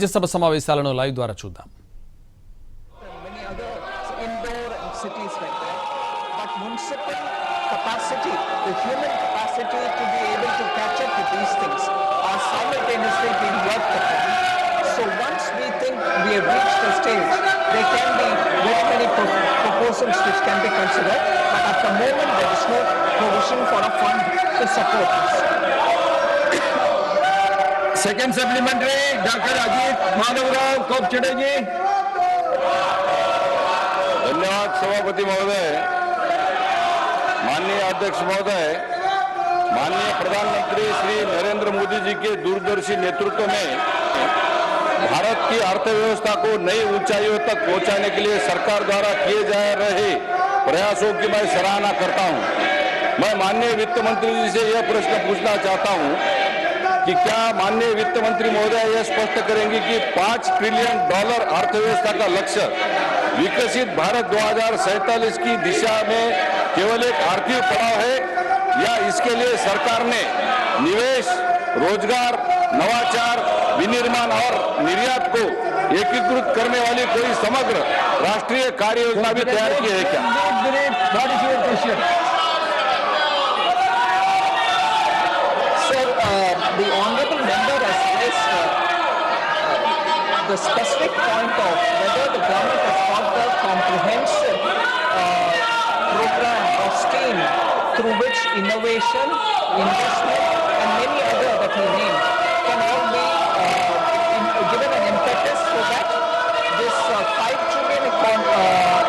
రాజ్యసభ సమావేశాలను లైవ్ ద్వారా చూద్దాం. Many other indoor cities like that, but municipal capacity, the human capacity to be able to catch up with these things are simultaneously being worked upon. So once we think we have reached a stage, there can be very many proposals which can be considered, but at the moment there is no provision for a fund to support this. Second supplementary doctor Ajit Madhavrao Kopchade ji. धन्यवाद सभापति महोदय, माननीय अध्यक्ष महोदय, माननीय प्रधानमंत्री श्री नरेंद्र मोदी जी के दूरदर्शी नेतृत्व में भारत की अर्थव्यवस्था को नई ऊंचाइयों तक पहुंचाने के लिए सरकार द्वारा किए जा रहे प्रयासों की मैं सराहना करता हूं. मैं माननीय वित्त मंत्री जी से यह प्रश्न पूछना चाहता हूं कि क्या माननीय वित्त मंत्री महोदय यह स्पष्ट करेंगे कि $5 ट्रिलियन अर्थव्यवस्था का लक्ष्य विकसित भारत 2047 की दिशा में केवल एक आर्थिक पड़ाव है, या इसके लिए सरकार ने निवेश, रोजगार, नवाचार, विनिर्माण और निर्यात को एकीकृत करने वाली कोई समग्र राष्ट्रीय कार्य योजना भी तैयार की है क्या? The honourable member has raised the specific point of whether the government has got the comprehensive program or scheme through which innovation, investment and many other that he named can all be given an impetus so that this $5 trillion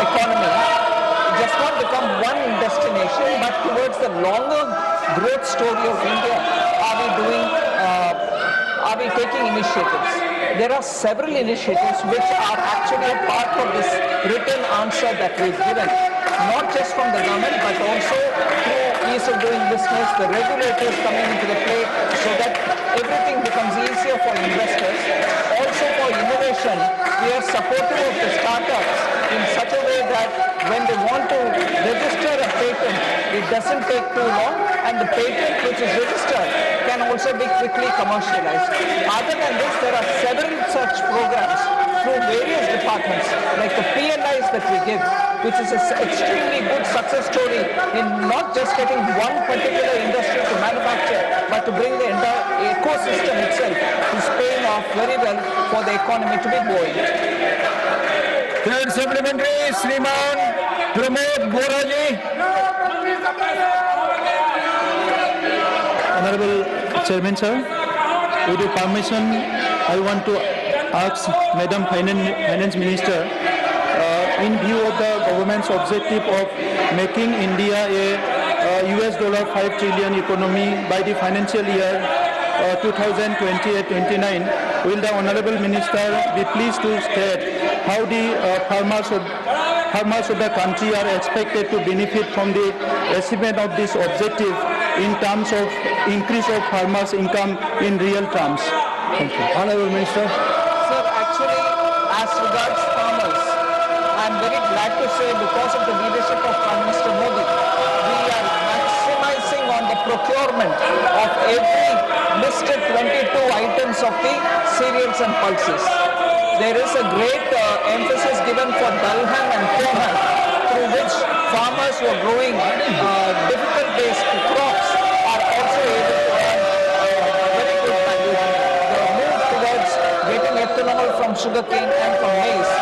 economy does not become one destination but towards the longer growth story of India. Are we taking initiatives? There are several initiatives which are actually a part of this written answer that we've given, not just from the government but also through ease of doing business, the regulators coming into the play so that everything becomes easier for investors. Also for innovation, we are supportive of the startups in such a way that when they want to register a patent, it doesn't take too long, and the patent which is registered can also be quickly commercialized. Other than this, there are several such programs through various departments, like the PLIs that we give, which is an extremely good success story in not just getting one particular industry to manufacture, but to bring the entire ecosystem itself is paying off very well for the economy to be buoyant. Third supplementary श्रीमान प्रमोद बोरा जी. Honorable Chairman sir, with your permission, I want to ask Madam Finance Minister, in view of the government's objective of making India a $5 trillion economy by the financial year 2028-29, will the Honorable Minister be pleased to state how the farmers of the country are expected to benefit from the achievement of this objective in terms of increase of farmers' income in real terms? Thank you. Honorable Minister. Sir, actually, as regards farmers, I am very glad to say because of the leadership of Prime Minister Modi, we are maximizing on the procurement of every listed 22 items of the cereals and pulses. There is a great emphasis given for Dalhan and Kohan, through which farmers who are growing difficult-based crops are also able to earn very good value. The move towards getting ethanol from sugarcane and from maize